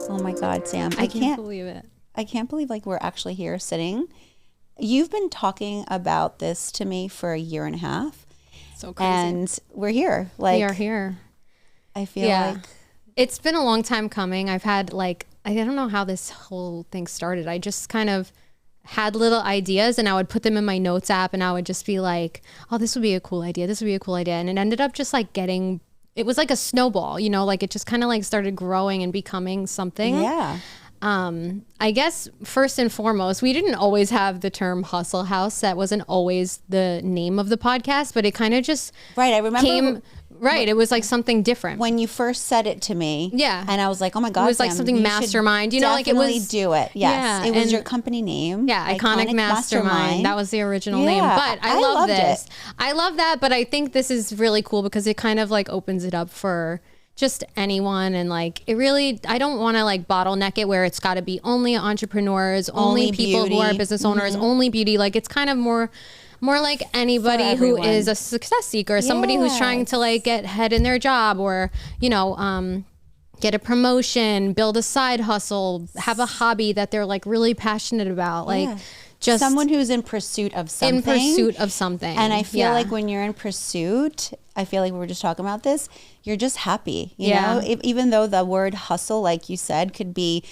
Oh my God, Sam. I can't believe it. I can't believe like we're actually here sitting. You've been talking about this to me for a year and a half. So crazy. And we're here. Like, we are here. I feel like it's been a long time coming. I've had like, I don't know how this whole thing started. I just kind of had little ideas and I would put them in my notes app and I would just be like, oh, this would be a cool idea. This would be a cool idea. And it ended up just like getting, it was like a snowball, you know, like it just kind of like started growing and becoming something. Yeah. I guess first and foremost, we didn't always have the term Hustle Haus. That wasn't always the name of the podcast, but it kind of just I remember it was like something different when you first said it to me. Yeah. And I was like, oh my God, it was like Sam, something mastermind, you know, like it was do it. Yes. Yeah, it was your company name. Yeah. Iconic Mastermind. That was the original name, but I love this. I love that. But I think this is really cool because it kind of like opens it up for just anyone. And like, it really, I don't want to like bottleneck it where it's got to be only entrepreneurs, only people who are business owners, only beauty. Like it's kind of more like anybody who is a success seeker, somebody who's trying to like get ahead in their job or, you know, get a promotion, build a side hustle, have a hobby that they're like really passionate about. Like just someone who's in pursuit of something. And I feel like when you're in pursuit, I feel like we were just talking about this, you're just happy, you know, even though the word hustle, like you said, could be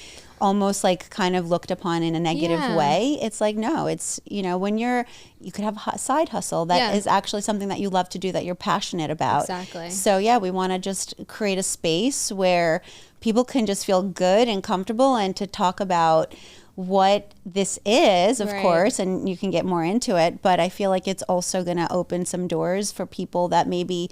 almost like kind of looked upon in a negative way. It's like, no, it's, you know, when you could have a side hustle that is actually something that you love to do, that you're passionate about. Exactly. So yeah, we want to just create a space where people can just feel good and comfortable and to talk about what this is, of course, and you can get more into it. But I feel like it's also going to open some doors for people that maybe,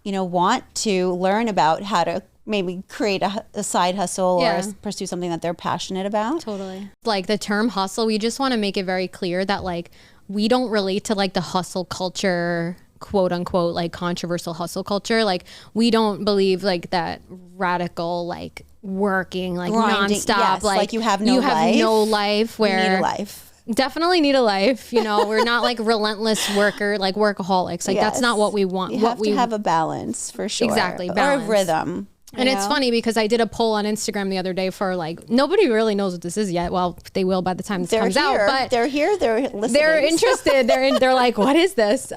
you know, want to learn about how to maybe create a side hustle or pursue something that they're passionate about. Totally. Like the term hustle, we just want to make it very clear that like we don't relate to like the hustle culture, quote unquote, like controversial hustle culture. Like we don't believe like that radical like working like grinding, nonstop like you have no life where you need a life. Definitely need a life, you know. We're not like relentless worker, like workaholics. Like that's not what we want. You have to have a balance for sure. Exactly, balance. Or a rhythm. And it's funny because I did a poll on Instagram the other day for like, nobody really knows what this is yet. Well, they will by the time this comes out. But they're here. They're listening. They're interested. They're like, what is this?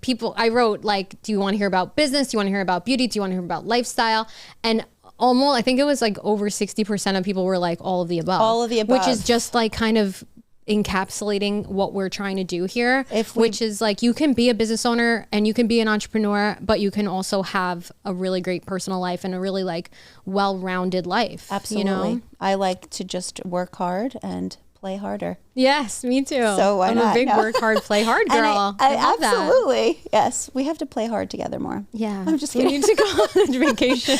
People, I wrote like, do you want to hear about business? Do you want to hear about beauty? Do you want to hear about lifestyle? And almost, I think it was like over 60% of people were like all of the above. All of the above. Which is just like kind of encapsulating what we're trying to do here, which is like you can be a business owner and you can be an entrepreneur, but you can also have a really great personal life and a really like well-rounded life. Absolutely. You know? I like to just work hard and play harder. Yes, me too. So why not? I'm a big work hard, play hard girl. I love absolutely. That. Yes. We have to play hard together more. Yeah. I'm just kidding. We need to go on vacation.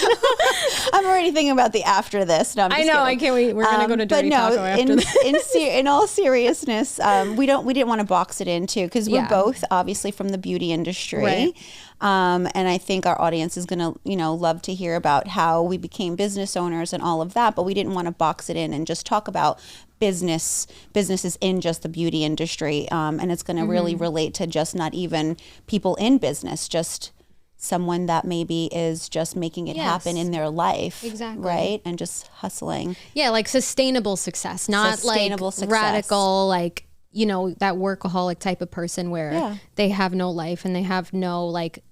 I'm already thinking about the after this. No, I'm just kidding. I can't wait. We're going to go to Dirty Taco after this. In all seriousness, we didn't want to box it in too, because we're both obviously from the beauty industry. Right. And I think our audience is going to, you know, love to hear about how we became business owners and all of that, but we didn't want to box it in and just talk about businesses in just the beauty industry. And it's going to really relate to just not even people in business, just someone that maybe is just making it happen in their life. Exactly. Right. And just hustling. Yeah. Like sustainable success, not radical, like, you know, that workaholic type of person where they have no life and they have no like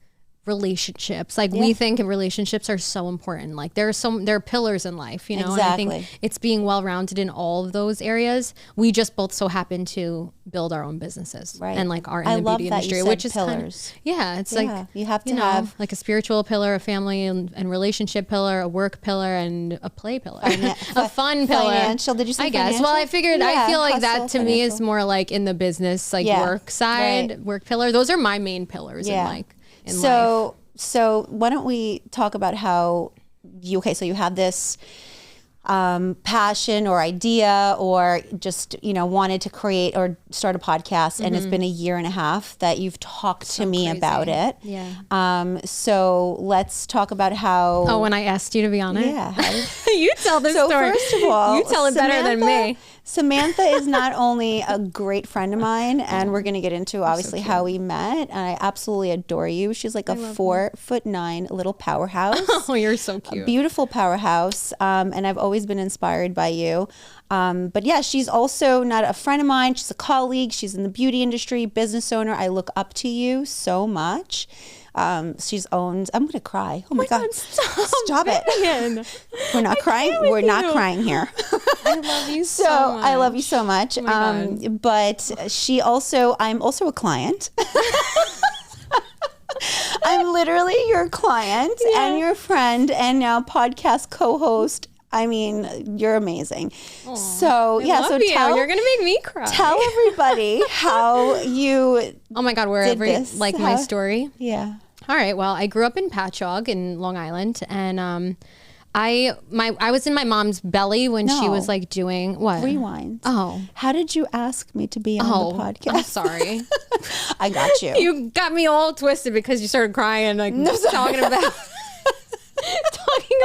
relationships. Like we think relationships are so important. Like there are pillars in life, you know, exactly. And I think it's being well-rounded in all of those areas. We just both so happen to build our own businesses and like are in the beauty industry, which is pillars. It's like, you have to have like a spiritual pillar, a family and relationship pillar, a work pillar, and a play pillar, a fun pillar. Financial. Did you say financial? Well, I figured, I feel like that to me is more like in the business, like work side, work pillar. Those are my main pillars in like, life. So why don't we talk about how you have this passion or idea or just, you know, wanted to create or start a podcast, and it's been a year and a half that you've talked to me about it. Yeah. So let's talk about how. Oh, when I asked you to be on it? Yeah. You tell this story. So first of all, you tell it better than me. Samantha is not only a great friend of mine, and we're going to get into obviously how we met. And I absolutely adore you. She's like a 4'9" little powerhouse. Oh, you're so cute. A beautiful powerhouse. And I've always been inspired by you. But yeah, she's also not a friend of mine. She's a colleague. She's in the beauty industry, business owner. I look up to you so much. She's owned, I'm going to cry. Oh my God. Stop it. We're not crying. We're not crying here. I love you so much. I love you so much. But I'm also a client. I'm literally your client and your friend and now podcast co-host. I mean, you're amazing. Aww, so you're gonna make me cry. Tell everybody how you. Oh my God, wherever my story. Yeah. All right. Well, I grew up in Patchogue in Long Island, and I was in my mom's belly when she was like doing what? Rewind. Oh, how did you ask me to be on the podcast? I'm sorry. I got you. You got me all twisted because you started crying, like talking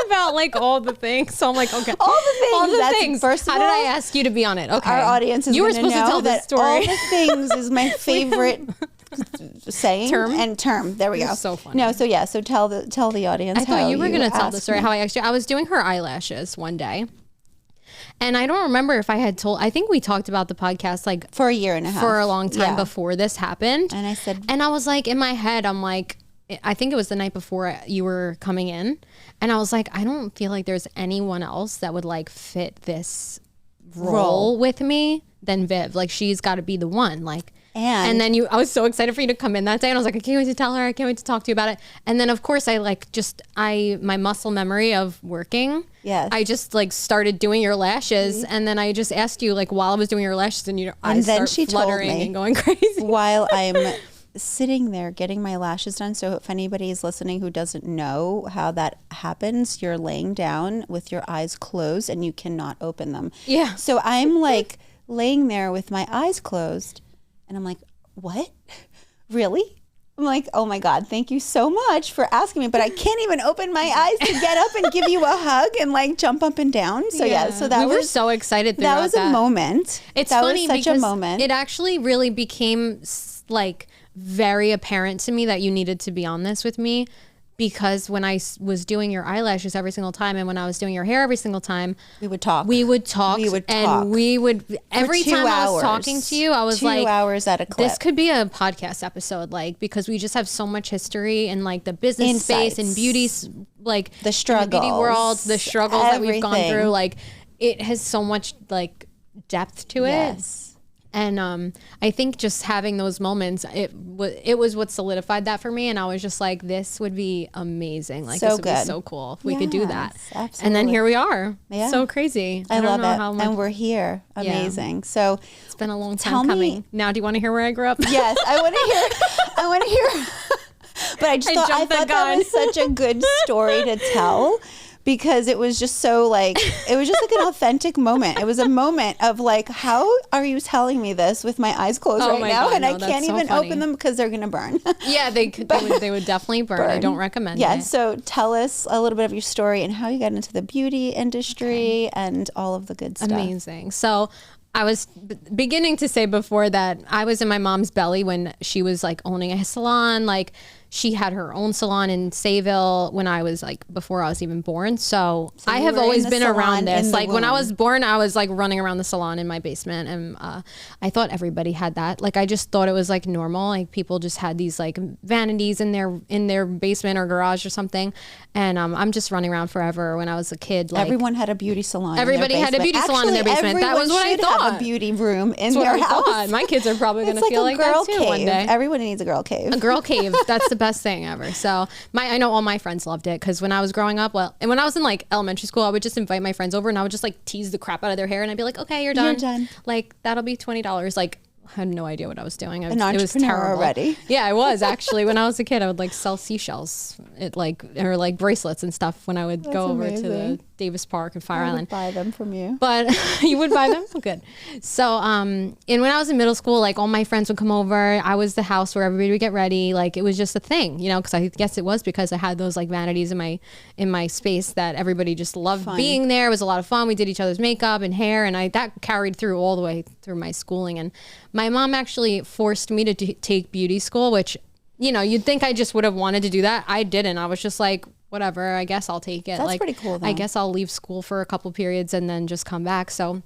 about like all the things. So I'm like, okay, all the things. First of how did I ask you to be on it? Okay, our audience is you were supposed to tell that story. All the things is my favorite saying term. There we go. So funny. No, so tell the audience. I thought you were going to tell the story. How I actually I was doing her eyelashes one day. And I don't remember if I had told, I think we talked about the podcast like for a year and a half, for a long time before this happened. And I said, and I was like, in my head, I'm like, I think it was the night before you were coming in. And I was like, I don't feel like there's anyone else that would like fit this role with me than Viv. Like she's got to be the one. Like, and then I was so excited for you to come in that day, and I was like, I can't wait to tell her. I can't wait to talk to you about it. And then of course my muscle memory of working. Yes. I just like started doing your lashes, and then I just asked you like while I was doing your lashes, and then she fluttering told me and going crazy while I'm sitting there getting my lashes done. So if anybody is listening who doesn't know how that happens, you're laying down with your eyes closed and you cannot open them. Yeah. So I'm like laying there with my eyes closed. And I'm like, what? Really? I'm like, oh my God, thank you so much for asking me. But I can't even open my eyes to get up and give you a hug and like jump up and down. So so we were so excited. That was a moment. It's funny because a moment. It actually really became like very apparent to me that you needed to be on this with me. Because when I was doing your eyelashes every single time, and when I was doing your hair every single time, we would talk. And every time I was talking to you, I was 2 like, 2 hours at a clip. This could be a podcast episode, like, because we just have so much history in like the business space and beauty, like the struggles, the beauty world, the struggles that we've gone through. Like, it has so much like depth to it. Yes. And I think just having those moments, it was what solidified that for me. And I was just like, this would be amazing. Like, this would be so cool if we could do that. Absolutely. And then here we are. Yeah. So crazy. I love it. And we're here. Amazing. Yeah. So it's been a long time coming. Now, do you want to hear where I grew up? Yes, I want to hear. But I thought that was such a good story to tell. Because it was just so like, it was just like an authentic moment. It was a moment of like, how are you telling me this with my eyes closed now? God, and I can't even open them because they're going to burn. Yeah, they would definitely burn. I don't recommend it. Yeah, so tell us a little bit of your story and how you got into the beauty industry and all of the good stuff. Amazing. So I was beginning to say before that I was in my mom's belly when she was like owning a salon. Like, she had her own salon in Sayville when I was like, before I was even born. So I have always been around this. Like when I was born, I was like running around the salon in my basement, and I thought everybody had that. Like, I just thought it was like normal. Like, people just had these like vanities in their basement or garage or something. And I'm just running around forever. When I was a kid, like, everyone had a beauty salon. Everybody had a beauty salon in their basement. That was what I thought. Have a beauty room in their house. My kids are probably going to feel like that too one day. Everyone needs a girl cave. A girl cave. That's the best thing ever. So I know all my friends loved it, because when I was growing up, and when I was in like elementary school, I would just invite my friends over and I would just like tease the crap out of their hair, and I'd be like, okay, you're done. Like, that'll be $20. Like, I had no idea what I was doing. An entrepreneur, it was terrible already. Yeah, I was actually. When I was a kid, I would like sell seashells, or like bracelets and stuff when I would go over to the Davis Park and Fire Island. I would buy them from you. But you would buy them? Oh, good. So, and when I was in middle school, like all my friends would come over. I was the house where everybody would get ready. Like it was just a thing, you know, because I guess it was because I had those like vanities in my space that everybody just loved being there. It was a lot of fun. We did each other's makeup and hair, and that carried through all the way through my schooling. And my mom actually forced me to take beauty school, which, you know, you'd think I just would have wanted to do that. I didn't. I was just like, whatever, I guess I'll take it. That's like, pretty cool though. I guess I'll leave school for a couple periods and then just come back. So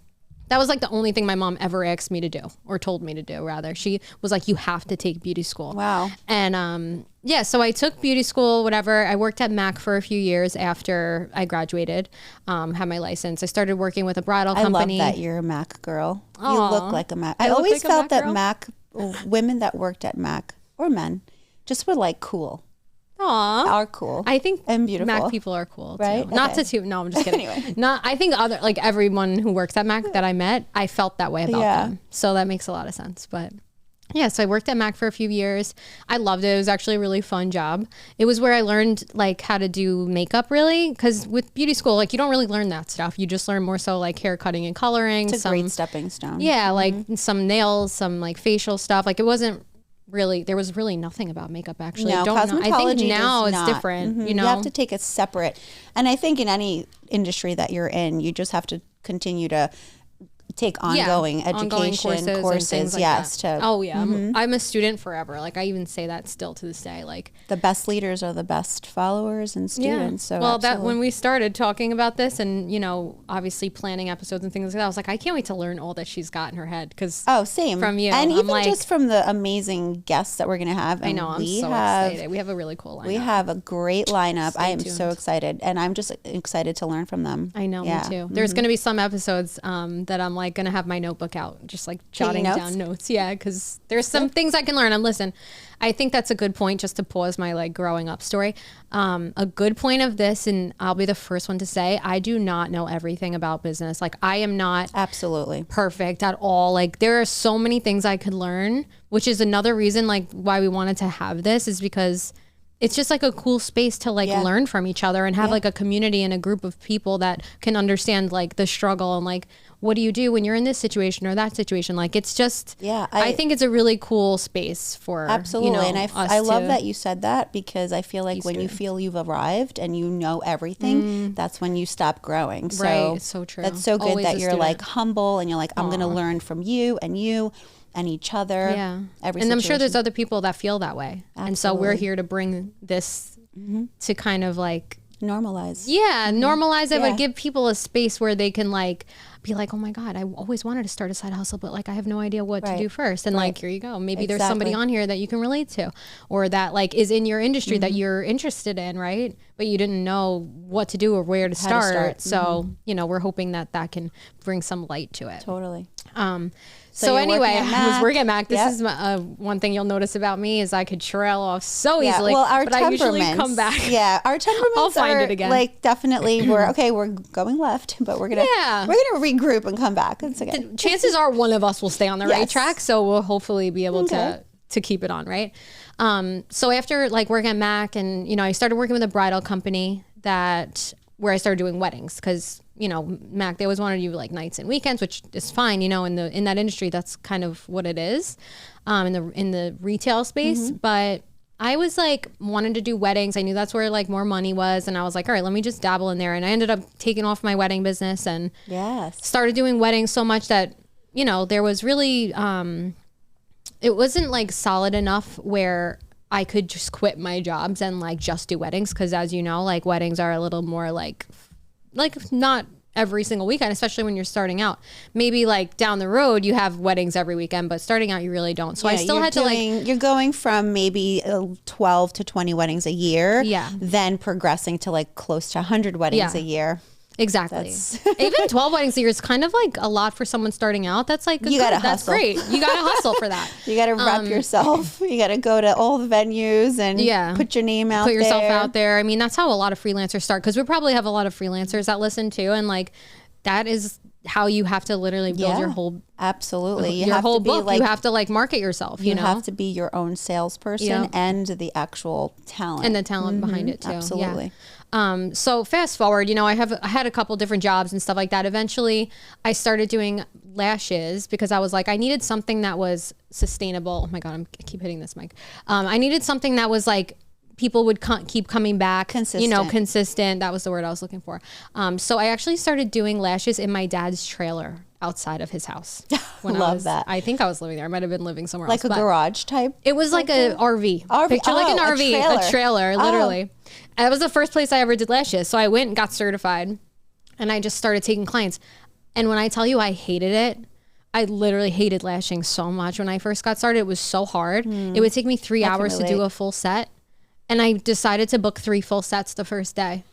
that was like the only thing my mom ever asked me to do, or told me to do rather. She was like, you have to take beauty school. Wow. And yeah, so I took beauty school, whatever. I worked at MAC for a few years after I graduated, had my license. I started working with a bridal company. I love that you're a MAC girl. Aww. You look like a MAC. I always felt that MAC, women that worked at MAC, or men, just were like cool. Aww. Are cool. I think and beautiful. MAC people are cool too. Right? Not to toot. No, I'm just kidding. Anyway. I think like everyone who works at MAC that I met, I felt that way about them. So that makes a lot of sense. But yeah, so I worked at MAC for a few years. I loved it. It was actually a really fun job. It was where I learned like how to do makeup really. Because with beauty school, like you don't really learn that stuff. You just learn more so like hair cutting and coloring. It's a great stepping stone. Yeah, like some nails, some like facial stuff. Like it wasn't really, there was really nothing about makeup actually. No, cosmetology I think now it's different. You know, you have to take a separate, and I think in any industry that you're in, you just have to continue to take ongoing education courses like yes that. I'm a student forever. Like I even say that still to this day. Like the best leaders are the best followers and students. So well, absolutely. that when we started talking about this and, you know, obviously planning episodes and things like that, I was like, I can't wait to learn all that she's got in her head. Because same from you, and I'm even like, just from the amazing guests that we're gonna have. And I know, I'm so excited. We have a really cool lineup. We have a great lineup. Stay I am tuned. so excited, and I'm just excited to learn from them. I know, me too. There's gonna be some episodes that I'm like gonna have my notebook out, just like jotting down notes. Yeah, because there's some things I can learn. And listen, I think that's a good point, just to pause my like growing up story. A good point of this, and I'll be the first one to say, I do not know everything about business. Like I am not absolutely perfect at all. Like there are so many things I could learn, which is another reason like why we wanted to have this, is because it's just like a cool space to like learn from each other and have like a community and a group of people that can understand like the struggle and like, what do you do when you're in this situation or that situation? Like, it's just, I think it's a really cool space for, absolutely. You know, and I love that you said that, because I feel like when you feel you've arrived and you know everything, that's when you stop growing. So right. It's so true. That's so good. Always that you're like humble and you're like, I'm going to learn from you and each other. Yeah. And I'm sure there's other people that feel that way. Absolutely. And so we're here to bring this to kind of like normalize. Yeah. Normalize it, but give people a space where they can like be like, oh my God, I always wanted to start a side hustle, but like I have no idea what to do first. And like, here you go. Maybe there's somebody on here that you can relate to, or that like is in your industry that you're interested in, right? But you didn't know what to do or where to start. So, you know, we're hoping that can bring some light to it. Totally. So anyway, I was working at MAC. This is one thing you'll notice about me is I could trail off so easily. Well, our but I usually come back. Yeah, our temperaments I'll find it again. Like definitely we're going left, but we're gonna regroup and come back. It's okay. Chances are one of us will stay on the right track, so we'll hopefully be able to keep it on, right? So after like working at MAC, and you know, I started working with a bridal company where I started doing weddings, because you know, MAC, they always wanted to do like nights and weekends, which is fine, you know, in that industry, that's kind of what it is, in the retail space. But I was like wanting to do weddings. I knew that's where like more money was, and I was like, all right, let me just dabble in there. And I ended up taking off my wedding business and started doing weddings so much that, you know, there was really it wasn't like solid enough where I could just quit my jobs and like just do weddings, because as you know, like weddings are a little more like not every single weekend, especially when you're starting out. Maybe like down the road you have weddings every weekend, but starting out you really don't. So I still had to you're going from maybe 12 to 20 weddings a year, then progressing to like close to 100 weddings a year. Exactly. Even 12 weddings a year is kind of like a lot for someone starting out. That's like that's great. You got to hustle for that. You got to rep yourself. You got to go to all the venues and put your name out there. Put yourself out there. I mean, that's how a lot of freelancers start, because we probably have a lot of freelancers that listen too, and like that is how you have to literally build your whole absolutely your whole book. You have to like market yourself. You know, have to be your own salesperson and the actual talent and the talent behind it too. Absolutely. Yeah. So fast forward, you know, I had a couple different jobs and stuff like that. Eventually, I started doing lashes because I was like, I needed something that was sustainable. Oh my God, I keep hitting this mic. I needed something that was like, people would keep coming back, consistent. That was the word I was looking for. So I actually started doing lashes in my dad's trailer outside of his house. That. I think I was living there. I might have been living somewhere else. Like a garage type? It was like a RV. Picture like an RV, a trailer, literally. And that was the first place I ever did lashes. So I went and got certified and I just started taking clients. And when I tell you I hated it, I literally hated lashing so much. When I first got started, it was so hard. It would take me 3 hours to do a full set. And I decided to book 3 full sets the first day,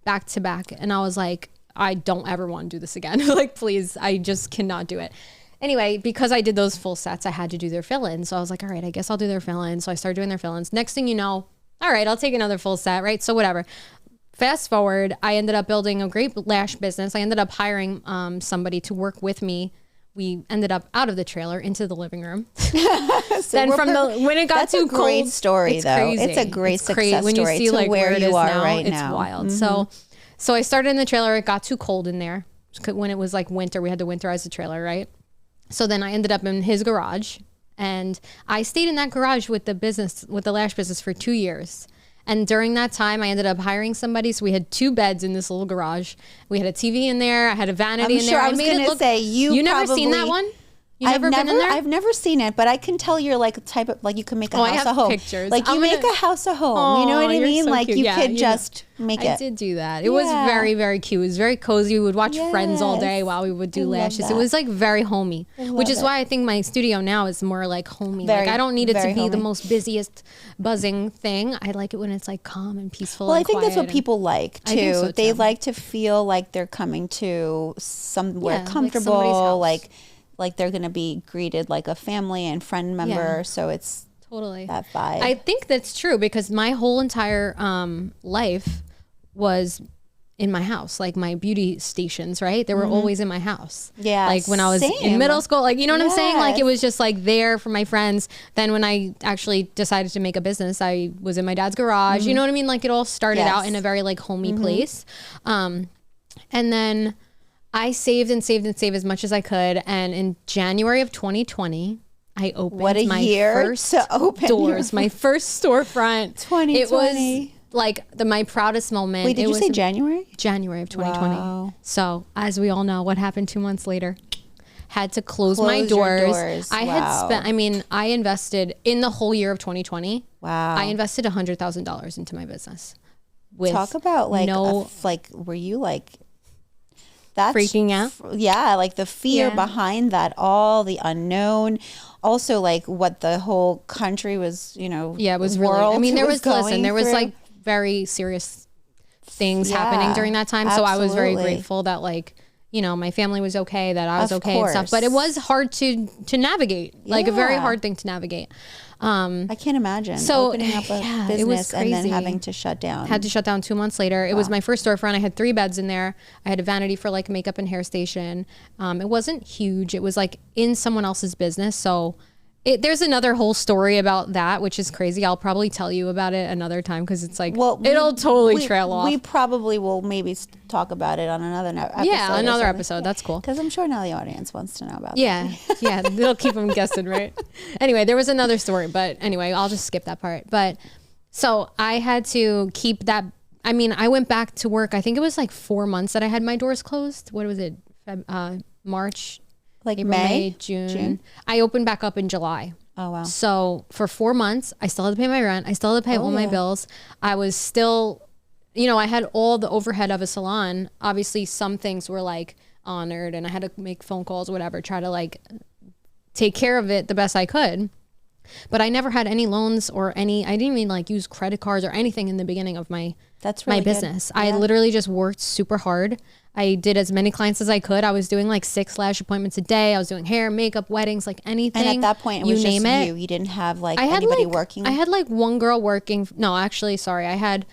back to back. And I was like, I don't ever want to do this again. Like, please, I just cannot do it. Anyway, because I did those full sets, I had to do their fill-ins. So I was like, all right, I guess I'll do their fill-ins. So I started doing their fill-ins. Next thing you know, all right, I'll take another full set, right? So whatever. Fast forward, I ended up building a great lash business. I ended up hiring somebody to work with me. We ended up out of the trailer into the living room. Then when it got too cold, that's a great story, though. Crazy. It's a great success when story. You see like where you are now, right now. It's wild. So I started in the trailer. It got too cold in there when it was like winter. We had to winterize the trailer, right? So then I ended up in his garage, and I stayed in that garage with the lash business for 2 years. And during that time, I ended up hiring somebody. So we had 2 beds in this little garage. We had a TV in there. I had a vanity in there. I was going to say, you never seen that one? Been in there? I've never seen it, but I can tell you're like a type of, like you can make a house a home. Pictures. Like you make a house a home. You know what I mean? So like cute. You could just make it. I did do that. It was very, very cute. It was very cozy. We would watch Friends all day while we would do lashes. It was like very homey, which is why I think my studio now is more like homey. Like I don't need it to be the most busiest buzzing thing. I like it when it's like calm and peaceful. Well, and I think that's what people like too. I think so too. They like to feel like they're coming to somewhere comfortable, like they're going to be greeted like a family and friend member. So it's totally that vibe. I think that's true because my whole entire life was in my house. Like my beauty stations, right? They were always in my house. Yeah. Like when I was in middle school, like, you know what I'm saying? Like it was just like there for my friends. Then when I actually decided to make a business, I was in my dad's garage. You know what I mean? Like it all started out in a very like homey place. And then I saved and saved and saved as much as I could. And in January of 2020, I opened my first doors, my first storefront. 2020. It was like my proudest moment. Wait, did you say January? January of 2020. Wow. So as we all know, what happened 2 months later? Had to close my doors. I had spent, I invested in the whole year of 2020. Wow. I invested $100,000 into my business. Talk about like, were you like, that's freaking out? Like the fear behind that, all the unknown, also like what the whole country was, it was really, there was like very serious things happening during that time. Absolutely. So I was very grateful that like, my family was okay, that I was okay and stuff, but it was hard to navigate, like a very hard thing to navigate. I can't imagine opening up a business and then having to shut down. Had to shut down 2 months later. It was my first storefront. I had 3 beds in there. I had a vanity for like makeup and hair station. It wasn't huge. It was like in someone else's business. So there's another whole story about that, which is crazy. I'll probably tell you about it another time because it's like, it'll totally trail off. We probably will maybe talk about it on another episode. Yeah, another episode. That's cool. Because I'm sure now the audience wants to know about that. Yeah, it'll keep them guessing, right? Anyway, there was another story, but anyway, I'll just skip that part. But so I had to keep that. I mean, I went back to work. I think it was like 4 months that I had my doors closed. What was it? March. Like April, May, June. I opened back up in July. Oh, wow. So for 4 months, I still had to pay my rent. I still had to pay all my bills. I was still, I had all the overhead of a salon. Obviously, some things were like honored and I had to make phone calls or whatever, try to like take care of it the best I could. But I never had any loans or I didn't even like use credit cards or anything in the beginning of my business. I literally just worked super hard. I did as many clients as I could. I was doing like 6 lash appointments a day. I was doing hair, makeup, weddings, like anything. And at that point, it was just you. You didn't have like anybody working? I had like one girl working. No, actually, sorry. I had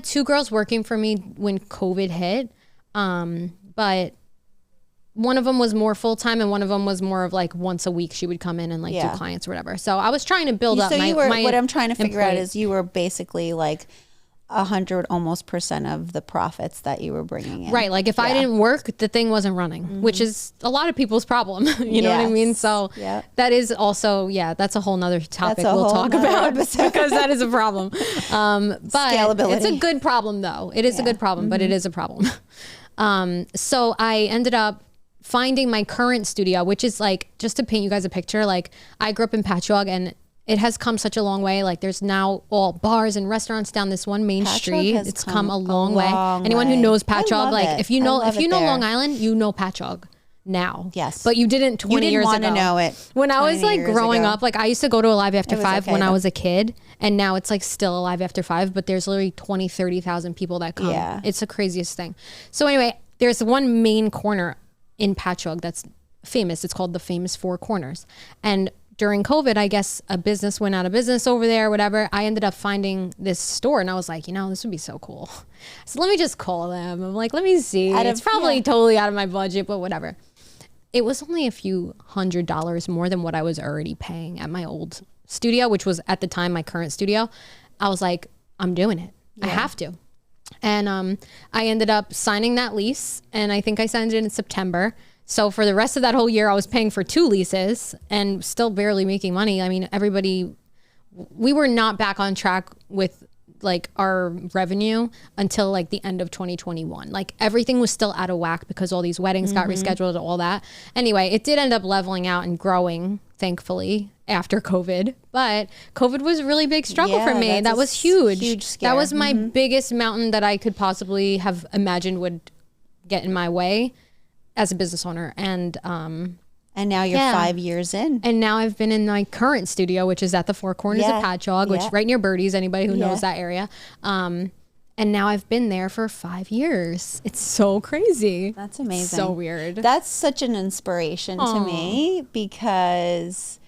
2 girls working for me when COVID hit. But one of them was more full-time and one of them was more of like once a week she would come in and like do clients or whatever. So I was trying to build up my what I'm trying to figure out is you were basically like 100% almost of the profits that you were bringing in. Right. Like if I didn't work, the thing wasn't running, which is a lot of people's problem. You know what I mean? So that is also, that's a whole nother topic we'll talk about because that is a problem. But scalability. It's a good problem though. It is a good problem, but it is a problem. So I ended up finding my current studio, which is like, just to paint you guys a picture, like I grew up in Patchogue and it has come such a long way. Like there's now all bars and restaurants down this one main street. It's come a long way. Anyone who knows Patchogue, like if you know Long Island, you know Patchogue now. Yes. But you didn't 20 years ago. You didn't want to know it. When I was like growing up, like I used to go to Alive After 5 when I was a kid, and now it's like still Alive After 5, but there's literally 20, 30,000 people that come. Yeah. It's the craziest thing. So anyway, there's one main corner in Patchogue that's famous. It's called the Famous Four Corners. And during COVID, I guess a business went out of business over there, whatever. I ended up finding this store and I was like, this would be so cool. So let me just call them. I'm like, let me see. It's probably totally out of my budget, but whatever. It was only a few $100s more than what I was already paying at my old studio, which was at the time my current studio. I was like, I'm doing it. I have to. And I ended up signing that lease, and I think I signed it in September. So for the rest of that whole year, I was paying for 2 leases and still barely making money. I mean, we were not back on track with like our revenue until like the end of 2021. Like everything was still out of whack because all these weddings got rescheduled, all that. Anyway, it did end up leveling out and growing, thankfully, after COVID. But COVID was a really big struggle for me. That was huge. Huge scare. That was my biggest mountain that I could possibly have imagined would get in my way as a business owner. And now you're 5 years in. And now I've been in my current studio, which is at the Four Corners of Patchogue, which right near Birdie's, anybody who knows that area. And now I've been there for 5 years. It's so crazy. That's amazing. So weird. That's such an inspiration to me because,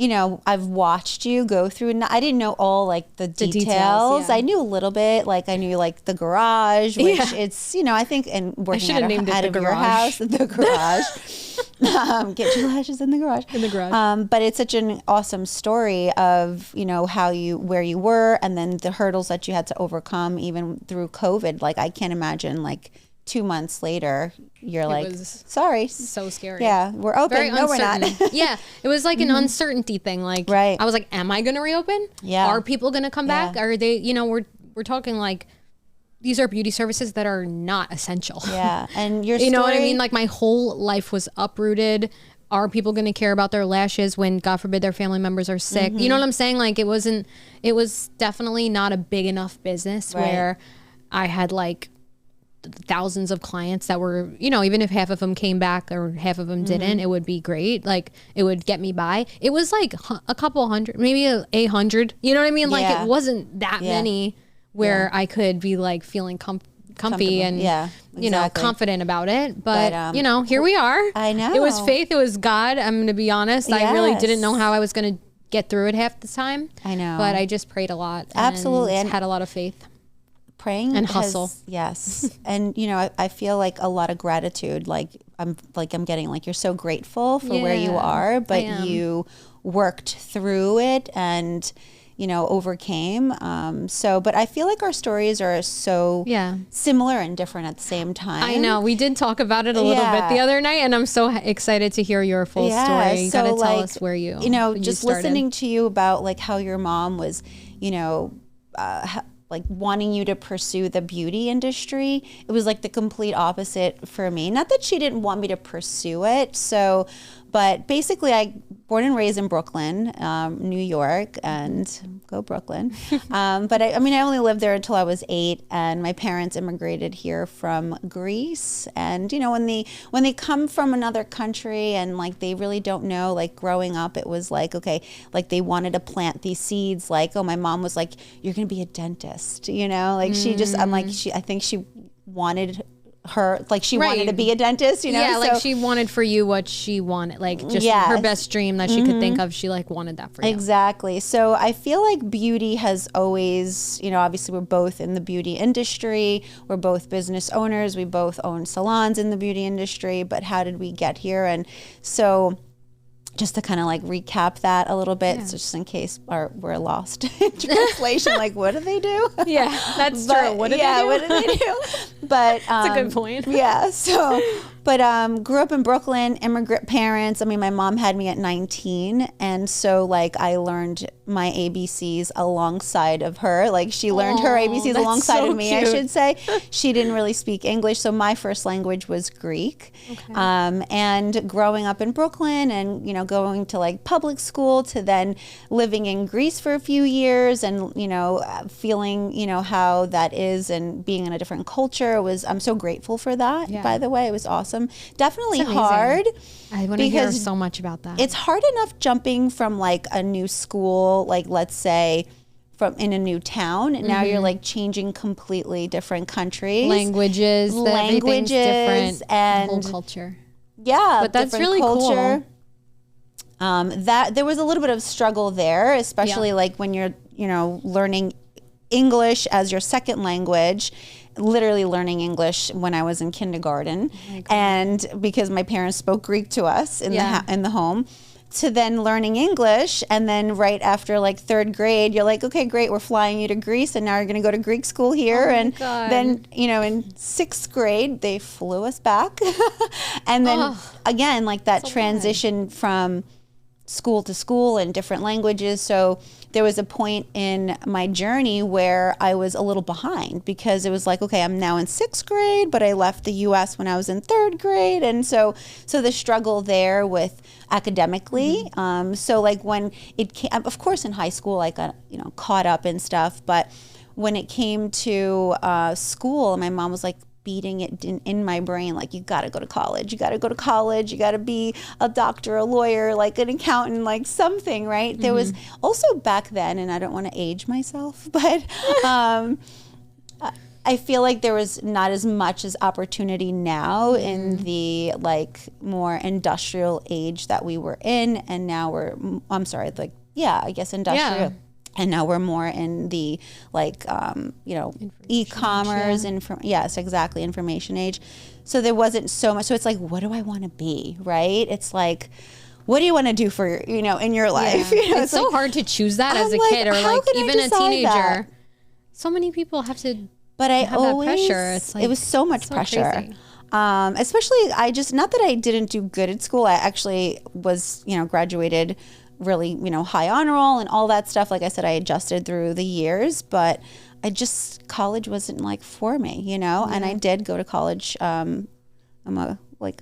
I've watched you go through, and I didn't know all like the details. I knew a little bit, like I knew like the garage, which it's, I think, and working out of your house, the garage. Get your lashes in the garage. But it's such an awesome story of, where you were and then the hurdles that you had to overcome even through COVID. Like I can't imagine like 2 months later, you're sorry. So scary. Yeah, we're open. Very no, uncertain. we're not. Yeah, it was like an uncertainty thing. Like, I was like, am I going to reopen? Yeah. Are people going to come back? Are they, we're talking like, these are beauty services that are not essential. Yeah, and your you know what I mean? Like my whole life was uprooted. Are people going to care about their lashes when, God forbid, their family members are sick? You know what I'm saying? Like it was definitely not a big enough business where I had like thousands of clients that were, even if half of them came back or half of them didn't, it would be great. Like it would get me by. It was like a couple hundred, maybe 800. You know what I mean? Like it wasn't that many where I could be like feeling comfy and confident about it. But here we are. I know. It was faith. It was God. I'm going to be honest. Yes. I really didn't know how I was going to get through it half the time. I know. But I just prayed a lot. Absolutely. And had a lot of faith. Praying and hustle. Yes. And I feel like a lot of gratitude, like I'm getting like, you're so grateful for where you are, but you worked through it and overcame. But I feel like our stories are so similar and different at the same time. I know. We did talk about it a little bit the other night, and I'm so excited to hear your full story. You gotta tell us where you just listening to you about like how your mom was, like wanting you to pursue the beauty industry. It was like the complete opposite for me. Not that she didn't want me to pursue it. But basically I born and raised in Brooklyn, New York, and go Brooklyn. But I only lived there until I was 8, and my parents immigrated here from Greece. And, when they come from another country and like, they really don't know, like growing up, it was like, okay, like they wanted to plant these seeds. Like, my mom was like, you're going to be a dentist, like she just, I think she wanted her, like she wanted to be a dentist, you know? Yeah, like she wanted for you what she wanted, like just her best dream that she could think of. She like wanted that for you. Exactly. So I feel like beauty has always, you know, obviously we're both in the beauty industry. We're both business owners. We both own salons in the beauty industry, but how did we get here? And so just to kind of like recap that a little bit, so just in case we're lost in translation, like what do they do? Yeah, that's true. What do they do? What do they do? But that's a good point. Yeah. So, but grew up in Brooklyn, immigrant parents. I mean, my mom had me at 19, and so like I learned my ABCs alongside of her. Like she learned her ABCs alongside of me, cute. I should say. She didn't really speak English, so my first language was Greek. Okay. And growing up in Brooklyn, and you know, going to like public school, to then living in Greece for a few years, and you know, feeling, you know, how that is, and being in a different culture I'm so grateful for that. Yeah. By the way, it was awesome. Definitely hard. I want to hear so much about that. It's hard enough jumping from like a new school, like let's say from in a new town, and now you're like changing completely different countries, languages, different, and the whole culture. Yeah, but that's really cool. That there was a little bit of struggle there, especially like when you're, you know, learning English as your second language. Literally learning English when I was in kindergarten, and because my parents spoke Greek to us in the home, to then learning English, and then right after like third grade, you're like, okay, great, we're flying you to Greece, and now you're going to go to Greek school here, and then you know in sixth grade they flew us back, and then again like that transition from school to school and different languages. So there was a point in my journey where I was a little behind, because it was like, okay, I'm now in sixth grade, but I left the US when I was in third grade. And so the struggle there with academically. So like when it came, of course in high school, I got, you know, caught up and stuff, but when it came to school, my mom was like, beating it in my brain, like, you got to go to college, you got to go to college, you got to be a doctor, a lawyer, like an accountant, like something, right? There was also back then, and I don't want to age myself, but I feel like there was not as much as opportunity now in the like more industrial age that we were in, and now I guess industrial. Yeah. And now we're more in the like, you know, e-commerce, yes, exactly, information age. So there wasn't so much. So it's like, what do I want to be, right? It's like, what do you want to do for, you know, in your life? Yeah. You know, it's so hard to choose that as a kid, or like even a teenager. That? So many people have to have that pressure. It's like, it was so much pressure. Especially, not that I didn't do good at school. I actually was, you know, graduated really, you know, high honor roll and all that stuff. Like I said, I adjusted through the years, but college wasn't like for me, you know. And I did go to college. I'm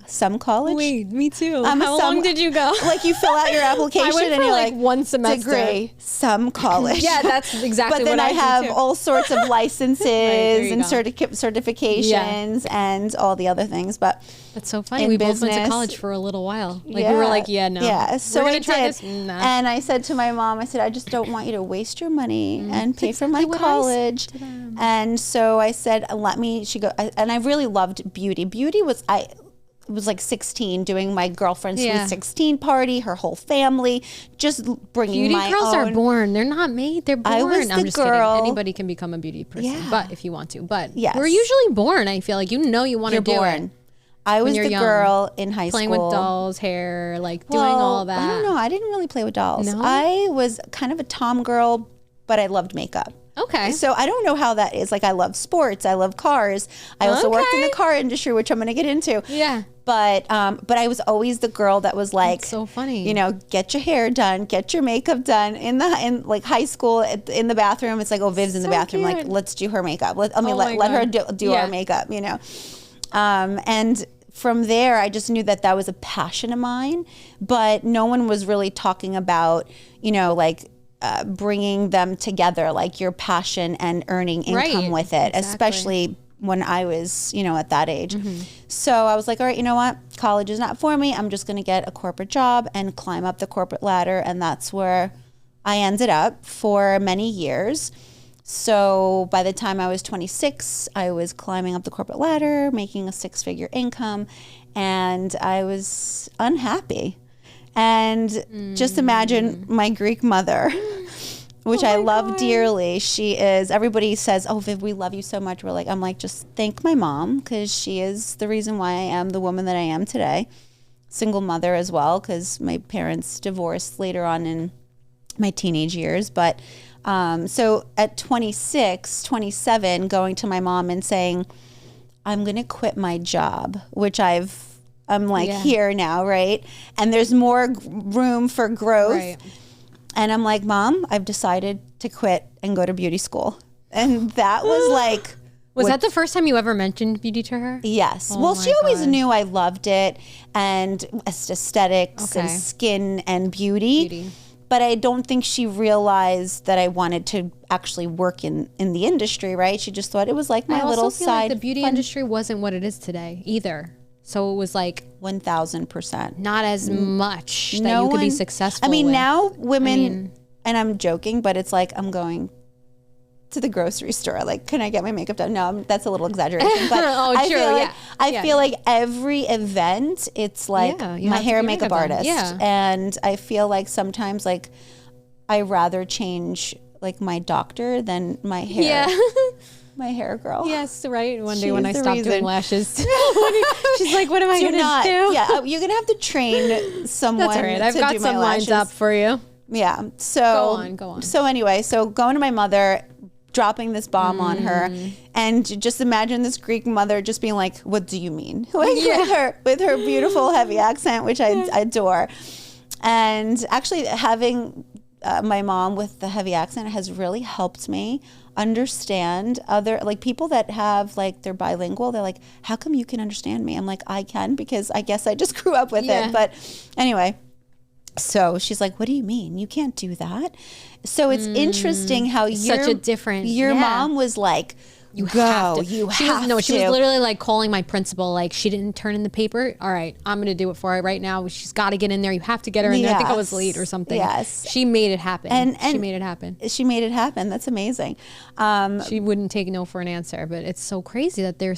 some college. Wait, me too. How long did you go? Like you fill out your application I went and for you're like one semester. Degree, some college. Yeah, that's exactly what I do. But then I have all sorts of licenses and certifications and all the other things. But that's so funny. We both went to college for a little while. Like we were like, no. Yeah, so we're I gonna try did. This. Nah. And I said to my mom, I said, I just don't want you to waste your money and pay for my college. And so I said, and I really loved beauty. Beauty was, was like 16, doing my girlfriend's sweet 16 party, her whole family, just bringing beauty my own. Beauty girls are born. They're not made. They're born. I was I'm just girl. Kidding. Anybody can become a beauty person, but if you want to. But yes. We're usually born. I feel like you want to do born. It. I was the girl in high school. Playing with dolls, hair, like doing all that. I don't know. I didn't really play with dolls. No? I was kind of a tom girl, but I loved makeup. Okay. So I don't know how that is. Like I love sports. I love cars. I also worked in the car industry, which I'm going to get into. Yeah. But I was always the girl that was like, that's so funny. You know, get your hair done, get your makeup done in like high school in the bathroom. It's like, oh, Viv's in the bathroom. Cute. Like, let's do her makeup. Let her do our makeup, you know? And from there, I just knew that was a passion of mine, but no one was really talking about, you know, like, bringing them together, like your passion and earning income with it, especially when I was, you know, at that age. So I was like, all right, you know what? College is not for me. I'm just going to get a corporate job and climb up the corporate ladder. And that's where I ended up for many years. So by the time I was 26, I was climbing up the corporate ladder, making a 6-figure income, and I was unhappy. And just imagine my Greek mother, which I love dearly. She is, everybody says, oh, Viv, we love you so much. I'm like, just thank my mom, because she is the reason why I am the woman that I am today. Single mother as well, because my parents divorced later on in my teenage years. But so at 26, 27, going to my mom and saying, I'm going to quit my job, which I'm like here now, right? And there's more room for growth. Right. And I'm like, Mom, I've decided to quit and go to beauty school. And that was like... Was that the first time you ever mentioned beauty to her? Yes. Well, she always knew I loved it, and aesthetics and skin and beauty. But I don't think she realized that I wanted to actually work in the industry, right? She just thought it was like my little side. Like the beauty industry wasn't what it is today either. So it was like 1,000%. Not as much that you could be successful. I mean, now women, and I'm joking, but it's like I'm going to the grocery store. Like, can I get my makeup done? No, that's a little exaggeration. But I feel like every event, it's like my hair and makeup artist. Yeah. And I feel like sometimes like I rather change like my doctor than my hair. Yeah. My hair girl. Yes, right. One day when I stop doing lashes, she's like, what am I going to do? Yeah, you're going to have to train someone. That's all right. I've got some lines up for you. Yeah. So go on. So anyway, going to my mother, dropping this bomb on her, and just imagine this Greek mother just being like, what do you mean? With her beautiful heavy accent, which I adore. And actually having my mom with the heavy accent has really helped me understand other, like, people that have like they're bilingual. They're like, how come you can understand me? I'm like, I can, because I guess I just grew up with it. But anyway, so she's like, what do you mean? You can't do that. So it's interesting how your mom was like, you have to. She was literally like calling my principal. Like, she didn't turn in the paper. All right, I'm going to do it for her right now. She's got to get in there. You have to get her in there. I think I was late or something. Yes. She made it happen. And she made it happen. She made it happen. That's amazing. She wouldn't take no for an answer, but it's so crazy that they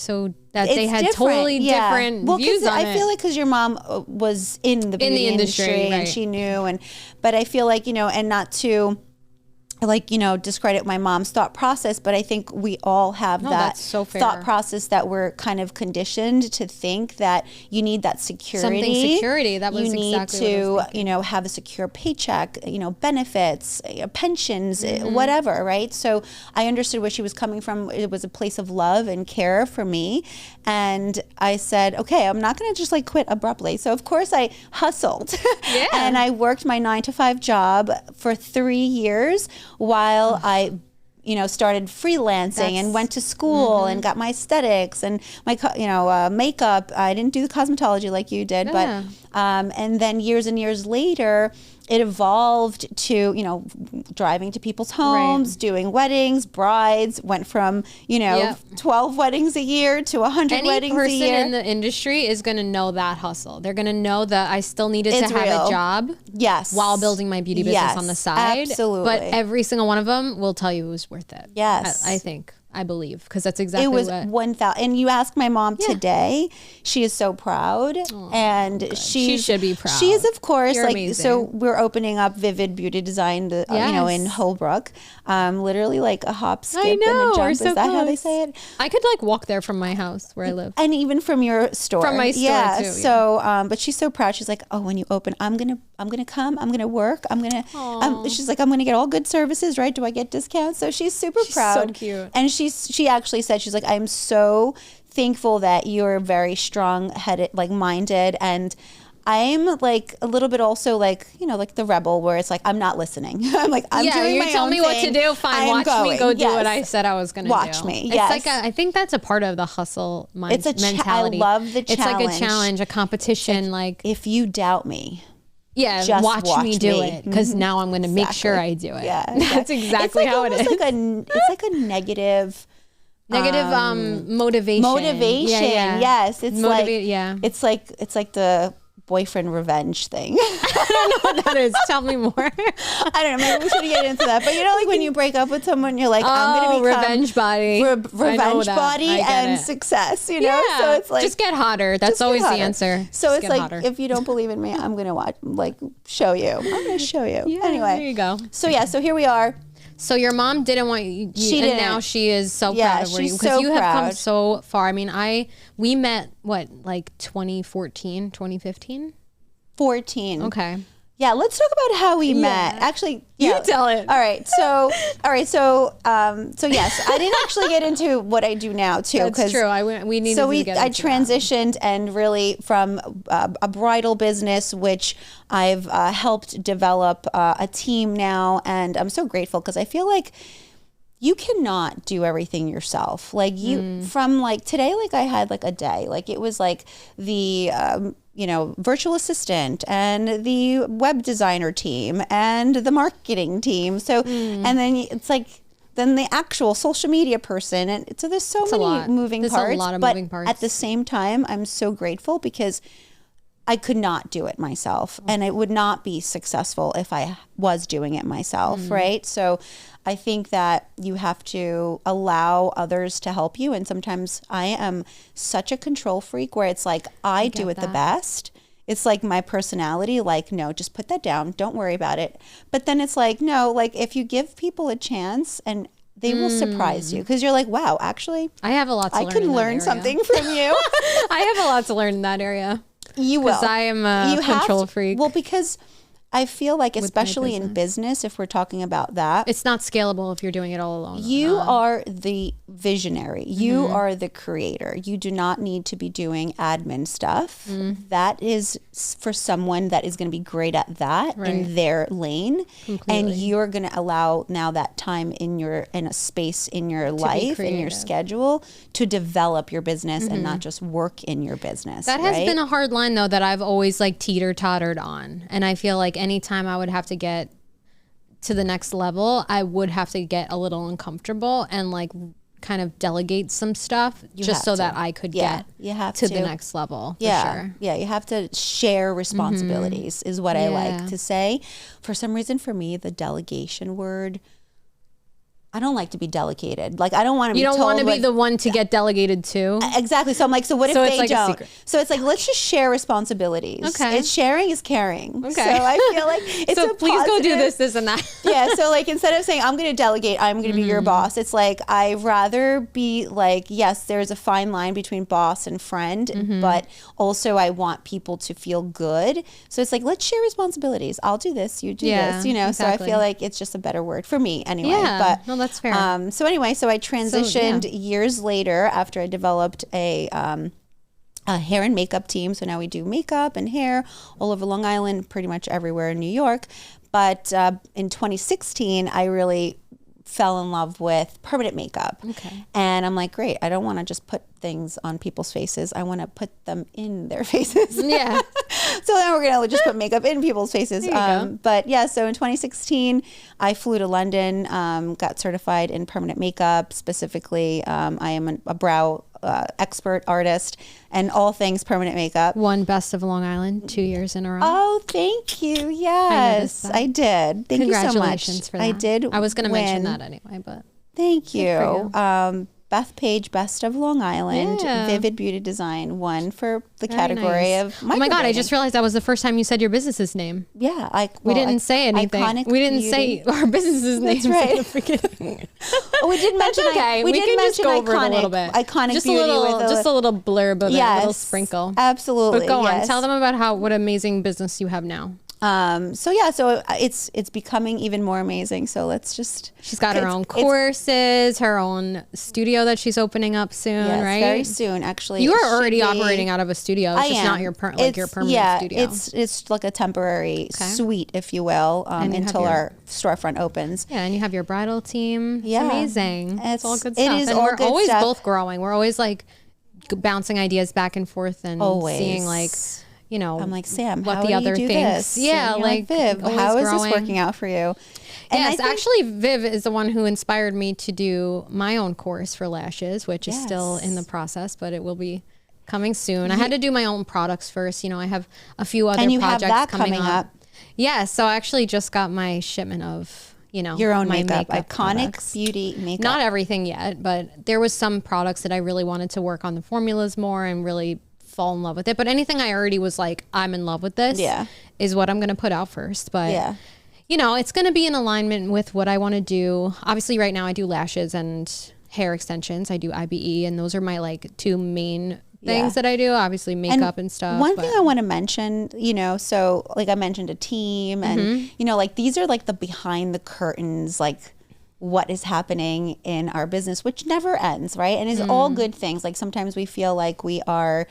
had totally different views on it. I feel like because your mom was in the beauty industry and she knew, but I feel like, and not to discredit my mom's thought process, but I think we all have that thought process that we're kind of conditioned to think that you need that security. Something security. That was exactly what I was thinking. You need to, have a secure paycheck, benefits, pensions, whatever, right? So I understood where she was coming from. It was a place of love and care for me. And I said, okay, I'm not going to just quit abruptly. So of course I hustled and I worked my 9-to-5 job for 3 years while I started freelancing and went to school and got my aesthetics and my makeup. I didn't do the cosmetology like you did, but and then years and years later, it evolved to, driving to people's homes, doing weddings, brides, went from, 12 weddings a year to 100 weddings a year. Any person in the industry is going to know that hustle. They're going to know that I still needed to have a job while building my beauty business on the side. Absolutely. But every single one of them will tell you it was worth it. Yes. I believe, because that's exactly what... It was 1,000. And you ask my mom today, she is so proud. And she should be proud. She is, of course. You're amazing. So we're opening up Vivid Beauty Design, in Holbrook. Literally like a hop, skip, and a jump. So is that how they say it? I could walk there from my house where I live. And even from your store. From my store too. So, but she's so proud. She's like, oh, when you open, I'm going to come, I'm going to work. She's like, I'm going to get all good services, right? Do I get discounts? So she's super proud. So cute. And she actually said, she's like, I'm so thankful that you're very strong-headed, minded, and I'm a little bit also the rebel, where it's like, I'm not listening. I'm like, I'm doing my own thing. You tell me what to do, fine. Watch me go do what I said I was going to do. Watch me, yes. I think that's a part of the hustle mentality. I love the challenge. It's like a challenge, a competition. If you doubt me, just watch me do it, because now I'm going to make sure I do it. Yeah, that's exactly how it is. It's like a negative motivation. Motivation. Yes, it's it's like the boyfriend revenge thing. I don't know what that is. Tell me more. I don't know. Maybe we shouldn't get into that. But like when you break up with someone, you're like, I'm going to become revenge body, revenge body and success. You know, so it's like just get hotter. That's always the answer. So just it's like hotter. If you don't believe in me, I'm going to show you. I'm going to show you. Yeah, anyway, there you go. So so here we are. So your mom didn't want you, and now she is so proud of you because you have come so far. I mean, we met 2014, 2015? 14. Okay. Yeah, let's talk about how we met. Actually, you tell it. All right. So yes, I didn't actually get into what I do now too. That's true. We needed to get into I transitioned and really from a bridal business, which I've helped develop a team now, and I'm so grateful because I feel like you cannot do everything yourself. Like from like today, like I had like a day, like it was like the virtual assistant and the web designer team and the marketing team. So, and then it's like, then the actual social media person. And so there's so many moving parts. There's a lot of moving parts. At the same time, I'm so grateful because I could not do it myself and it would not be successful if I was doing it myself. Right. So I think that you have to allow others to help you. And sometimes I am such a control freak where it's like, I do it the best. It's like my personality, like, no, just put that down. Don't worry about it. But then it's like, no, like if you give people a chance and they will surprise you because you're like, wow, actually, I have a lot to learn. I can learn something from you. I have a lot to learn in that area. You will. Because I am a control freak. Well, because I feel like, especially in business, if we're talking about that, it's not scalable if you're doing it all alone. You are the visionary. You are the creator. You do not need to be doing admin stuff. That is for someone that is going to be great at that in their lane. Completely. And you're going to allow now that time in a space in your life, in your schedule, to develop your business and not just work in your business. That has been a hard line though that I've always like teeter-tottered on. And I feel like anytime I would have to get to the next level, I would have to get a little uncomfortable and like kind of delegate some stuff just so that I could get to the next level. For sure. Yeah, you have to share responsibilities is what I like to say. For some reason, for me, the delegation word, I don't like to be delegated. Like, I don't want to be told. You don't want to be the one to get delegated to? Exactly. So I'm like, so what if they don't? So it's like, let's just share responsibilities. Okay. It's sharing is caring. Okay. So I feel like it's so please go do this and that. Yeah. So like, instead of saying, I'm going to delegate, I'm going to be your boss. It's like, I'd rather be like, yes, there's a fine line between boss and friend, but also I want people to feel good. So it's like, let's share responsibilities. I'll do this. You do this, Exactly. So I feel like it's just a better word for me anyway. Yeah. But that's fair. So anyway, so I transitioned years later after I developed a hair and makeup team. So now we do makeup and hair all over Long Island, pretty much everywhere in New York. But in 2016, I really fell in love with permanent makeup. Okay. And I'm like, great, I don't want to just put things on people's faces. I want to put them in their faces. Yeah. So then we're going to just put makeup in people's faces. But yeah, so in 2016, I flew to London, got certified in permanent makeup. Specifically, I am a brow expert artist and all things permanent makeup. Won Best of Long Island 2 years in a row. Oh, thank you. Yes, I did. Thank you so much. Congratulations for that. I did. I was going to mention that anyway, but thank you. Beth Page, Best of Long Island, Vivid Beauty Design won for the category of microblading. Oh my God, I just realized that was the first time you said your business's name. Yeah. We didn't say anything. We didn't say our business's name. That's right. We did mention we did mention go over it a little bit. Iconic just Beauty. Just a little blurb of it, a little sprinkle. Absolutely. But go on, tell them about what amazing business you have now. So it's becoming even more amazing. So let's just. She's got her own courses, her own studio that she's opening up soon, right? Very soon, actually. You are already operating out of a studio. It's just not your permanent studio. It's like a temporary suite, if you will, until our storefront opens. Yeah, and you have your bridal team. It's amazing. It's all good stuff. It is all good stuff. We're always both growing. We're always like bouncing ideas back and forth and seeing like. I'm like, Sam, what how the other do you do things? this? Yeah, like Viv, how is this working out for you? And yes, actually, Viv is the one who inspired me to do my own course for lashes, which is still in the process, but it will be Coming soon. I had to do my own products first. You know, I have a few other and you projects have that coming up. Yeah, so I actually just got my shipment of, you know, your own my makeup iconic products. beauty makeup. Not everything yet, but there was some products that I really wanted to work on the formulas more and really fall in love with it. But anything I already was like, I'm in love with this is what I'm going to put out first. But you know, it's going to be in alignment with what I want to do. Obviously right now I do lashes and hair extensions. I do IBE, and those are my like two main things that I do. Obviously makeup and stuff. One thing I want to mention, you know, so like I mentioned a team and, you know, like these are like the behind the curtains, like what is happening in our business, which never ends, right? And it's all good things. Like sometimes we feel like we are,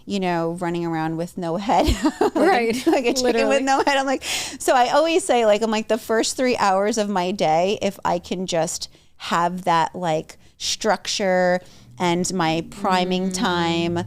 you know, running around with no head, like a chicken with no head. I'm like, so I always say like, I'm like the first 3 hours of my day, if I can just have that like structure and my priming time,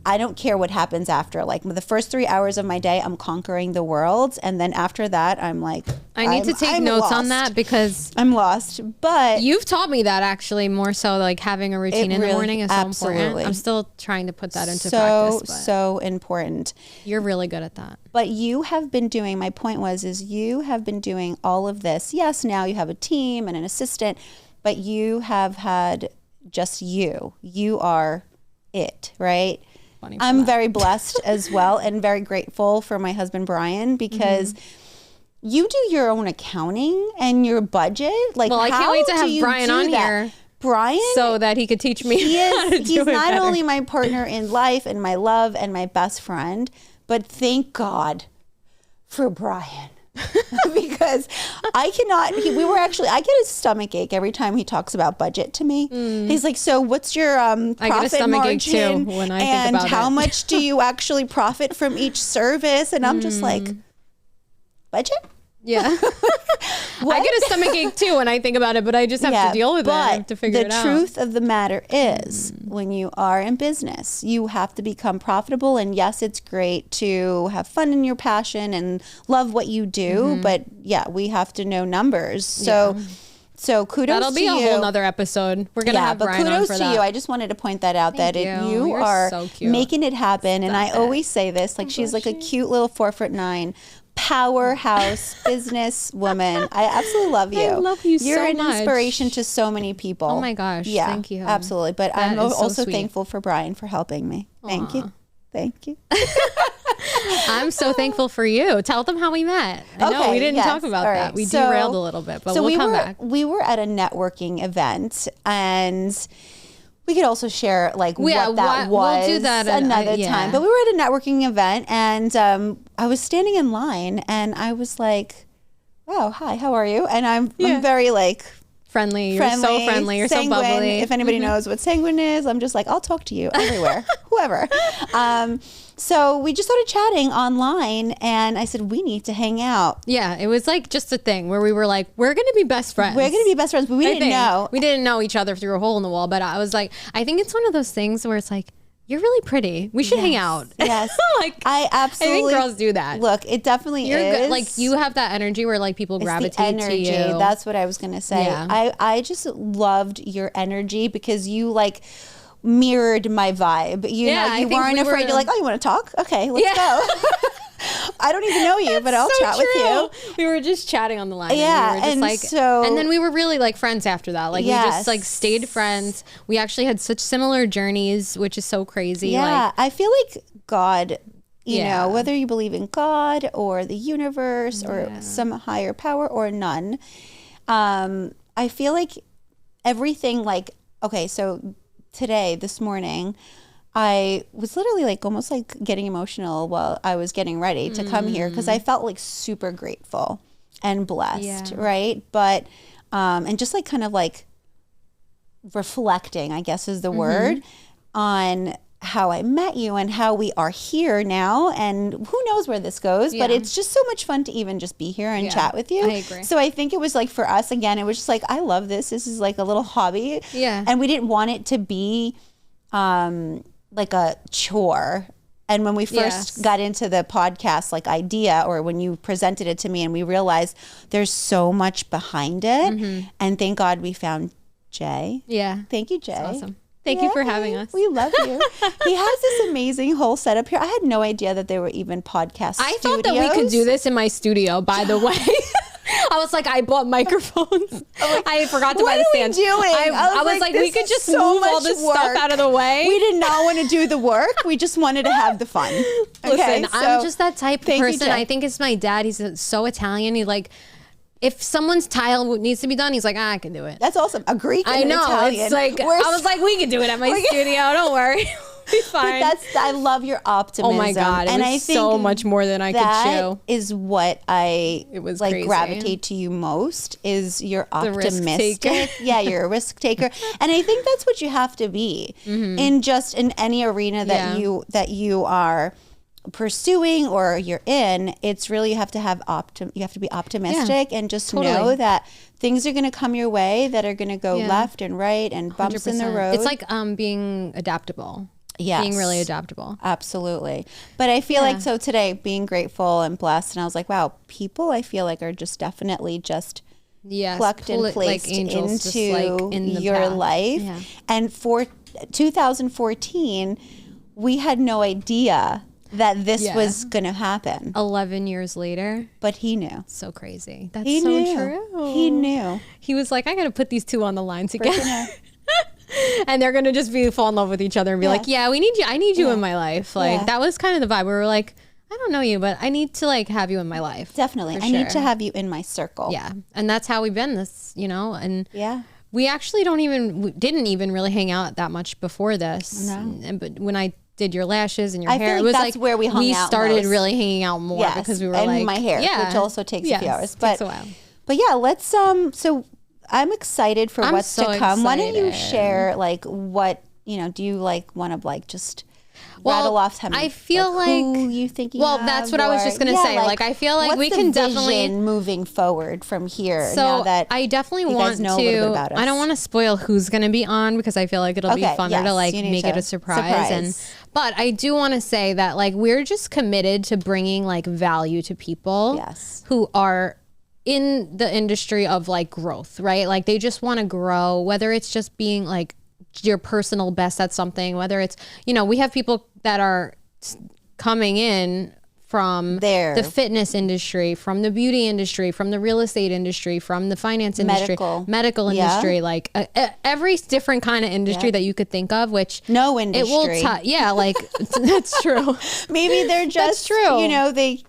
I don't care what happens after. Like the first 3 hours of my day, I'm conquering the world. And then after that, I'm like, I need to take notes on that because I'm lost. But you've taught me that actually more so like having a routine in the morning is so important. I'm still trying to put that into practice. So important. You're really good at that. But you have been doing, my point is you have been doing all of this. Yes, now you have a team and an assistant, but you have had just you. You are it, right? I'm very blessed as well and very grateful for my husband, Brian, because you do your own accounting and your budget. Like, well, I can't wait to have Brian on here. Brian, so that he could teach me. He's not only my partner in life and my love and my best friend, but thank God for Brian. Because I get a stomach ache every time he talks about budget to me. He's like, so what's your profit I get a stomach margin ache too when I think about and how much do you actually profit from each service? And I'm just like, budget? Yeah. I get a stomach ache too when I think about it, but I just have to deal with it to figure it out. The truth of the matter is when you are in business, you have to become profitable. And yes, it's great to have fun in your passion and love what you do. But yeah, we have to know numbers. So kudos to you. That'll be a whole nother episode. We're going to have Brian on for that. Kudos to you. I just wanted to point that out. Thank you are so making it happen. And I always say this, like she's like a cute little 4'9" powerhouse business woman. I absolutely love you. I love you so much. You're an inspiration to so many people. Oh my gosh. Yeah, thank you. Absolutely. But I'm also thankful for Brian for helping me. Thank you. Thank you. I'm so thankful for you. Tell them how we met. I know we didn't talk about that. We derailed a little bit, but we'll come back. We were at a networking event, and we could also share like what that was. We'll do that another time. But we were at a networking event, and I was standing in line, and I was like, "Oh, hi, how are you?" And I'm very like friendly. You're so friendly. You're sanguine. So bubbly. If anybody knows what sanguine is, I'm just like, I'll talk to you everywhere, whoever. So we just started chatting online, and I said, we need to hang out. Yeah, it was like just a thing where we were like, we're going to be best friends. We're going to be best friends, but we didn't know. We didn't know each other through a hole in the wall, but I was like, I think it's one of those things where it's like, you're really pretty. We should hang out. Yes. Like I think girls do that. Look, it definitely is. Good. Like you have that energy where like people gravitate to you. That's what I was going to say. Yeah. I just loved your energy because you like mirrored my vibe. You know, you weren't afraid to like, oh, you want to talk? Okay, let's go. I don't even know you, but I'll chat with you. We were just chatting on the line. Yeah, and we were just and then we were really like friends after that. Like we just like stayed friends. We actually had such similar journeys, which is so crazy. Yeah, I feel like God, you know, whether you believe in God or the universe or some higher power or none, I feel like everything like, okay, so this morning, I was literally like almost like getting emotional while I was getting ready to come here because I felt like super grateful and blessed, right? But, and just like kind of like reflecting, I guess is the word, on how I met you and how we are here now. And who knows where this goes, but it's just so much fun to even just be here and chat with you. I agree. So I think it was like for us, again, it was just like, I love this. This is like a little hobby. Yeah. And we didn't want it to be like a chore. And when we first got into the podcast like idea, or when you presented it to me and we realized there's so much behind it, and thank God we found Jay. Yeah. Thank you, Jay. That's awesome. Thank you for having us. We love you. He has this amazing whole setup here. I had no idea that there were even podcast studios. Thought that we could do this in my studio, by the way. I was like, I bought microphones. I forgot to buy the stand. What are we doing? I was like, we could just move all this stuff out of the way. We did not want to do the work. We just wanted to have the fun. Okay, Listen, I'm just that type of person. I think it's my dad. He's so Italian. He like, if someone's tile needs to be done, he's like, I can do it. That's awesome. A Greek and an Italian. It's like, I was like, we can do it at my studio. Don't worry. Be fine. But I love your optimism. Oh my God. It was so much more than I could chew. That is what it was like crazy. gravitate to you most is you're optimistic. Yeah, you're a risk taker. And I think that's what you have to be in any arena that you are pursuing or you're in. It's really, you have to be optimistic and just know that things are going to come your way that are going to go left and right and bumps 100%. In the road. It's like being adaptable. Yes. Being really adaptable. Absolutely. But I feel like so today being grateful and blessed, and I was like, wow, people I feel like are just definitely just plucked and placed like angels, into just like in your path. Life. Yeah. And for 2014, we had no idea that this was going to happen. 11 years later. But he knew. So crazy. That's so true. He knew. He was like, I got to put these two on the line together. And they're going to just fall in love with each other and be like, yeah, we need you. I need you in my life. Like that was kind of the vibe. We were like, I don't know you, but I need to like have you in my life. Definitely. I need to have you in my circle. Yeah. And that's how we've been and we actually didn't even really hang out that much before this. No. But when I did your lashes and your hair, it was that's like where we hung out. We started really hanging out more because we were and like my hair, which also takes a few hours. But takes a while. But yeah, let's so I'm excited for what's to come. Excited. Why don't you share like what do you like want to like just rattle off time? I feel like who you thinking of, that's what I was just gonna say. Like I feel like we can definitely moving forward from here. So now that I definitely want to. A little bit about us. I don't want to spoil who's gonna be on because I feel like it'll be funner to like make it a surprise. But I do want to say that like we're just committed to bringing like value to people who are in the industry of like growth, right? Like they just want to grow, whether it's just being like your personal best at something, whether it's, we have people that are coming in from the fitness industry, from the beauty industry, from the real estate industry, from the finance industry, medical industry, like every different kind of industry that you could think of, which no industry. It will like that's true. Maybe they're just, they.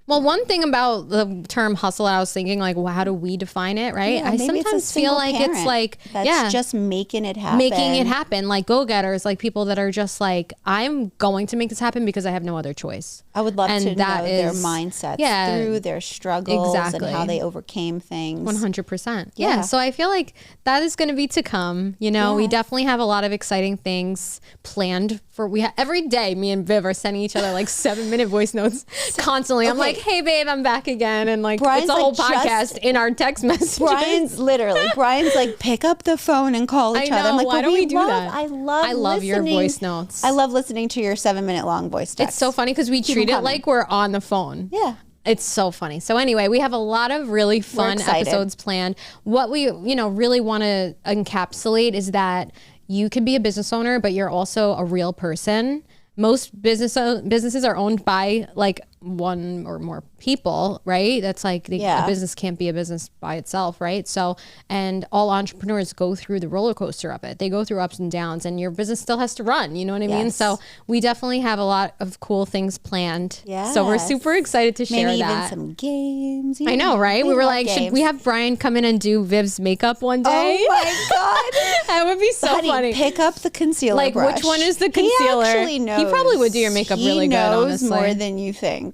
Well, one thing about the term hustle, I was thinking like, well, how do we define it, right? Yeah, I sometimes feel like it's like, that's just making it happen. Making it happen, like go-getters, like people that are just like, I'm going to make this happen because I have no other choice. I would love to know their mindsets through their struggles and how they overcame things. 100%. Yeah. So I feel like that is going to be to come. We definitely have a lot of exciting things planned for. Every day, me and Viv are sending each other like 7-minute voice notes constantly. I'm like, hey babe, I'm back again, and like Brian's it's a whole podcast in our text messages. Brian's like, pick up the phone and call each other. I'm like, why don't we do that? I love your voice notes. I love listening to your 7-minute long voice text. It's so funny because we treat it like we're on the phone. Yeah. It's so funny. So anyway, we have a lot of really fun episodes planned. What we, really want to encapsulate is that you can be a business owner, but you're also a real person. Most businesses are owned by like one or more people, right? That's like a business can't be a business by itself, right? So, and all entrepreneurs go through the roller coaster of it. They go through ups and downs, and your business still has to run. You know what I mean? So we definitely have a lot of cool things planned. Yeah. So we're super excited to share that. Maybe even some games. I know, right? We were like, should we have Brian come in and do Viv's makeup one day? Oh my God. That would be so funny. Pick up the concealer brush. Which one is the concealer? He actually knows. He probably would do your makeup really good, honestly. He knows more than you think.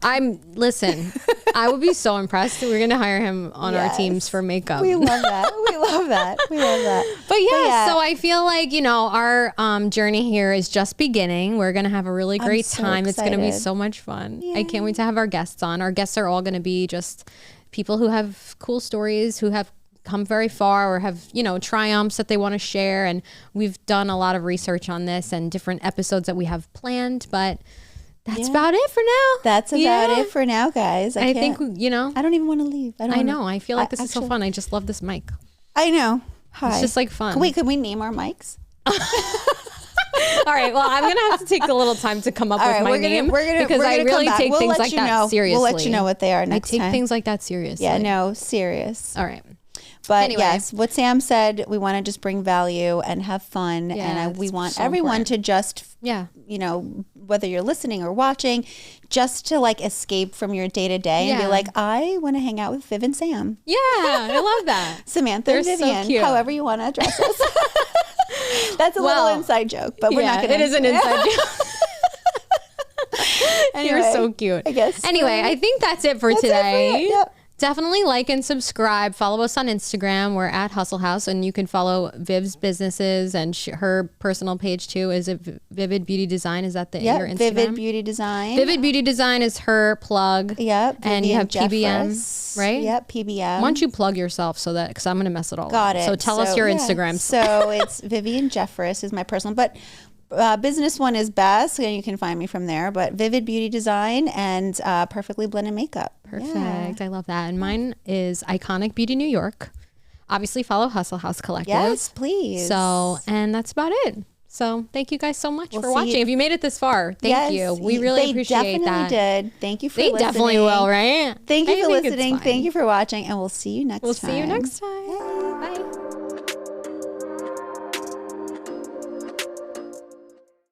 Listen, I would be so impressed. We're going to hire him on our teams for makeup. We love that. We love that. But so I feel like, our journey here is just beginning. We're going to have a really great time. It's going to be so much fun. Yeah. I can't wait to have our guests on. Our guests are all going to be just people who have cool stories, who have come very far or have, triumphs that they want to share. And we've done a lot of research on this and different episodes that we have planned, but that's about it for now. That's about it for now, guys. I think, I don't even want to leave. I know. I feel like this is so fun. I just love this mic. I know. Hi. It's just like fun. Could we name our mics? All right. Well, I'm gonna have to take a little time to come up with my name because I really take things like that seriously. We'll let you know what they are next time. I take things like that seriously. Yeah, no, serious. All right. But anyway. Yes, what Sam said, we want to just bring value and have fun. And we want everyone to just, you know, whether you're listening or watching, just to like escape from your day to day and be like, I want to hang out with Viv and Sam. Yeah, I love that. Samantha and Vivian, so however you want to address us. That's a little inside joke, but we're not going to. It is an inside joke. Anyway, you're so cute. I guess. Anyway, I think that's it for today. Yep. Definitely like and subscribe. Follow us on Instagram. We're at Hustle Haus, and you can follow Viv's businesses and her personal page too. Is it Vivid Beauty Design? Is that your Instagram? Vivid Beauty Design. Vivid Beauty Design is her plug. Yep. And you have PBM, right? Yep, PBM. Why don't you plug yourself because I'm going to mess it all Got up. it. So tell us your Instagram. So it's Vivian Jeffress is my personal, but business one is best, and you can find me from there. But Vivid Beauty Design and Perfectly Blended Makeup. Perfect. Yeah. I love that. And mine is Iconic Beauty New York. Obviously, follow Hustle Haus Collective. Yes, please. So, and that's about it. So, thank you guys so much for watching. If you made it this far, thank you. We really appreciate that. They definitely did. Thank you for listening. They definitely will, right? Thank you for listening. Thank you for watching, and we'll see you next time. We'll see you next time. Bye.